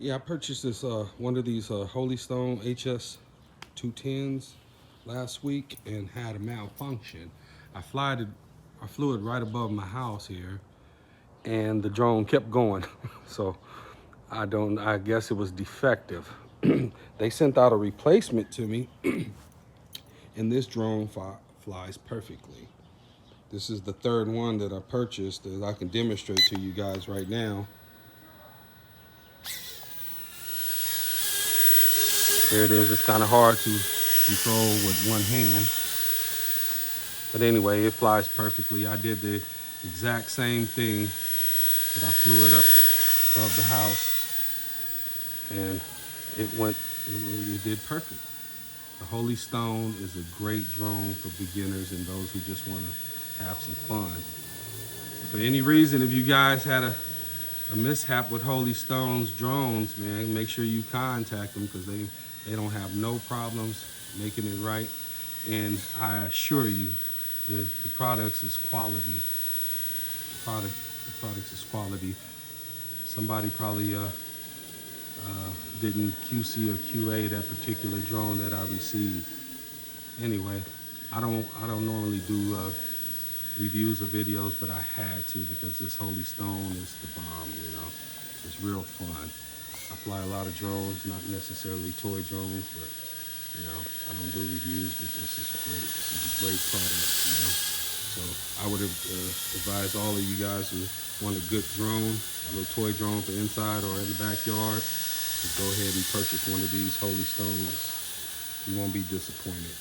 Yeah, I purchased this one of these Holy Stone HS210s last week and had a malfunction. I flew it right above my house here, and the drone kept going. So I guess it was defective. They sent out a replacement to me, and this drone flies perfectly. This is the third one that I purchased that I can demonstrate to you guys right now. Here it is. It's kind of hard to control with one hand. But anyway, it flies perfectly. I did the exact same thing, but I flew it up above the house, and it did perfect. The Holy Stone is a great drone for beginners and those who just want to have some fun. For any reason, if you guys had a mishap with Holy Stone's drones, man, make sure you contact them, because they don't have no problems making it right. And I assure you, the products is quality. The products is quality. Somebody probably didn't QC or QA that particular drone that I received. Anyway, I don't normally do reviews or videos, but I had to, because this Holy Stone is the bomb. It's real fun. I fly a lot of drones, not necessarily toy drones, but I don't do reviews, but this is a great product. So I would advise all of you guys who want a good drone, a little toy drone for inside or in the backyard, to go ahead and purchase one of these Holy Stones. You won't be disappointed.